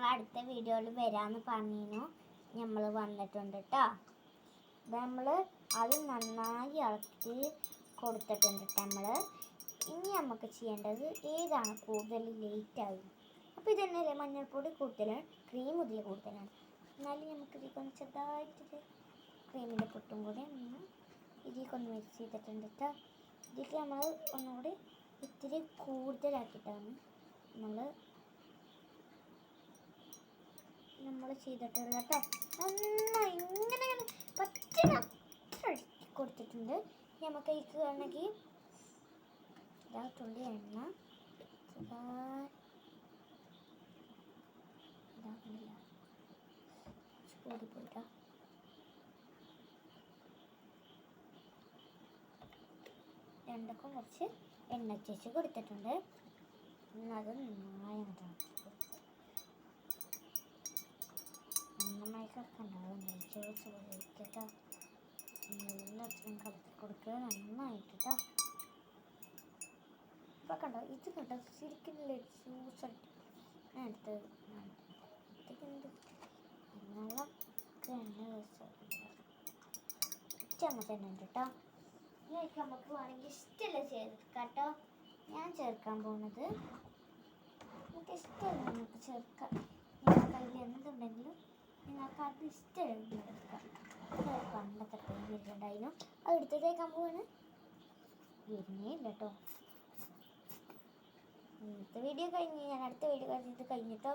ഞങ്ങൾ അടുത്ത വീഡിയോയിൽ വരാമെന്ന് പറഞ്ഞിരുന്നു. നമ്മൾ വന്നിട്ടുണ്ട് കേട്ടോ. നമ്മൾ അത് നന്നായി ഇളക്കി കൊടുത്തിട്ടുണ്ട് നമ്മൾ. ഇനി നമുക്ക് ചെയ്യേണ്ടത് ഏതാണ് കൂടുതൽ ലേറ്റായി. അപ്പോൾ ഇതന്നെയല്ലേ, മഞ്ഞൾപ്പൊടി കൂടുതലാണ്, ക്രീം ഇതിൽ കൂടുതലാണ്. എന്നാലും നമുക്ക് ഇതിൽ ചെറുതായിട്ടൊരു ക്രീമിൻ്റെ പൊട്ടും കൂടി ഇതിലേക്കൊന്ന് മിക്സ് ചെയ്തിട്ടുണ്ട് കേട്ടോ. ഇതിലേക്ക് നമ്മൾ ഒന്നുകൂടി ഇത്തിരി കൂടുതലാക്കിയിട്ടാണ് നമ്മൾ ചെയ്തിട്ടുള്ളത് കേട്ടോ. നന്നായി ഇങ്ങനെ പറ്റുന്ന അത്ര കൊടുത്തിട്ടുണ്ട്. നമുക്ക് ഇതിലേക്ക് വേണമെങ്കിൽ തുള്ളി എണ്ണ കൂടിപ്പോയിട്ടോ. രണ്ടൊക്കെ കുറച്ച് എണ്ണ ചേച്ച് കൊടുത്തിട്ടുണ്ട്. അത് നന്നായി നന്നായി കറക്കണ്ടാവും. ചേർത്ത് കേട്ടോ. എല്ലാത്തിനും കളത്തി കൊടുക്കുക നന്നായിട്ട് കേട്ടോ. ഇപ്പം കണ്ടോ, ഇത് കണ്ടോ ശരിക്കും ജ്യൂസായിട്ട് ഞാൻ എടുത്തത് നല്ല ചമ്മ ഉണ്ട് കേട്ടോ. ഇതിലേക്ക് നമുക്ക് വേണമെങ്കിൽ ഇഷ്ടമല്ല ചേർക്കാം കേട്ടോ. ഞാൻ ചേർക്കാൻ പോകുന്നത് എനിക്ക് ഇഷ്ടമല്ല നിങ്ങൾക്ക് ചേർക്കാം. നിങ്ങൾക്ക് അതിൽ എന്തുണ്ടെങ്കിലും നിങ്ങൾക്ക് അത് ഇഷ്ടമല്ല എടുക്കാം. പണ്ടത്തെ വരുന്നുണ്ടായിരുന്നു, അത് എടുത്തേക്കാൻ പോവാണ്. വരുന്നേ ഇല്ല കേട്ടോ. ഇന്നത്തെ വീഡിയോ കഴിഞ്ഞ് ഞാൻ അടുത്ത വീഡിയോ കഴിഞ്ഞിട്ടോ.